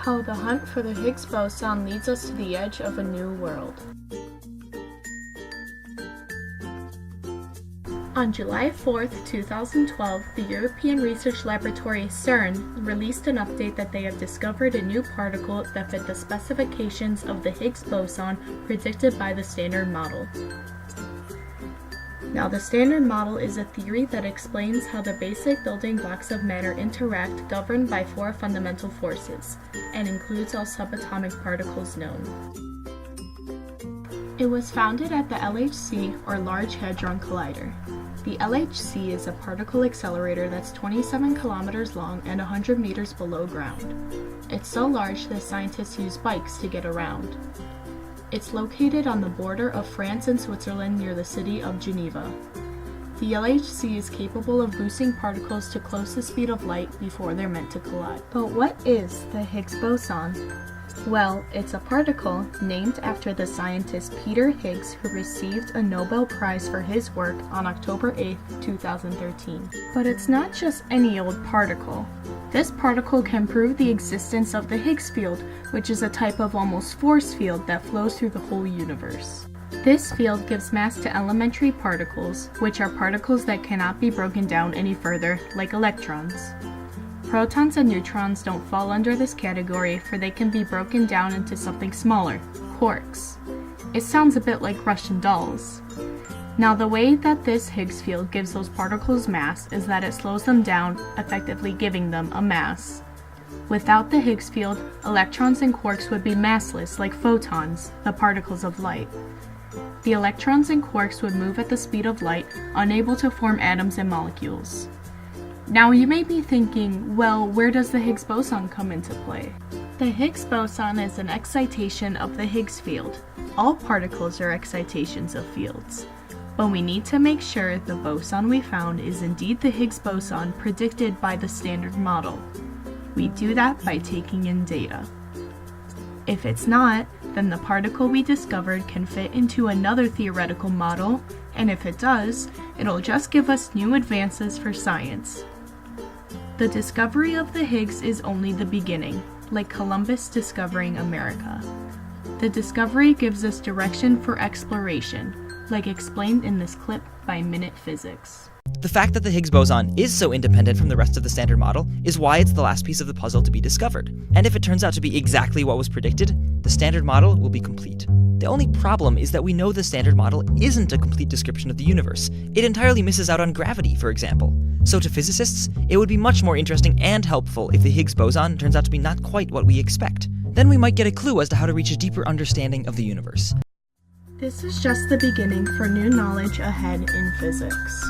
How the hunt for the Higgs boson leads us to the edge of a new world. On July 4, 2012, the European research laboratory CERN released an update that they have discovered a new particle that fit the specifications of the Higgs boson predicted by the Standard Model. Now, the Standard Model is a theory that explains how the basic building blocks of matter interact governed by four fundamental forces, and includes all subatomic particles known. It was founded at the LHC, or Large Hadron Collider. The LHC is a particle accelerator that's 27 kilometers long and 100 meters below ground. It's so large that scientists use bikes to get around. It's located on the border of France and Switzerland near the city of Geneva. The LHC is capable of boosting particles to close the speed of light before they're meant to collide. But what is the Higgs boson? Well, it's a particle named after the scientist Peter Higgs, who received a Nobel Prize for his work on October 8, 2013. But it's not just any old particle. This particle can prove the existence of the Higgs field, which is a type of almost force field that flows through the whole universe. This field gives mass to elementary particles, which are particles that cannot be broken down any further, like electrons. Protons and neutrons don't fall under this category, for they can be broken down into something smaller, quarks. It sounds a bit like Russian dolls. Now, the way that this Higgs field gives those particles mass is that it slows them down, effectively giving them a mass. Without the Higgs field, electrons and quarks would be massless like photons, the particles of light. The electrons and quarks would move at the speed of light, unable to form atoms and molecules. Now, you may be thinking, well, where does the Higgs boson come into play? The Higgs boson is an excitation of the Higgs field. All particles are excitations of fields. But we need to make sure the boson we found is indeed the Higgs boson predicted by the Standard Model. We do that by taking in data. If it's not, then the particle we discovered can fit into another theoretical model, and if it does, it'll just give us new advances for science. The discovery of the Higgs is only the beginning, like Columbus discovering America. The discovery gives us direction for exploration, like explained in this clip by Minute Physics. The fact that the Higgs boson is so independent from the rest of the Standard Model is why it's the last piece of the puzzle to be discovered. And if it turns out to be exactly what was predicted, the Standard Model will be complete. The only problem is that we know the Standard Model isn't a complete description of the universe. It entirely misses out on gravity, for example. So to physicists, it would be much more interesting and helpful if the Higgs boson turns out to be not quite what we expect. Then we might get a clue as to how to reach a deeper understanding of the universe. This is just the beginning for new knowledge ahead in physics.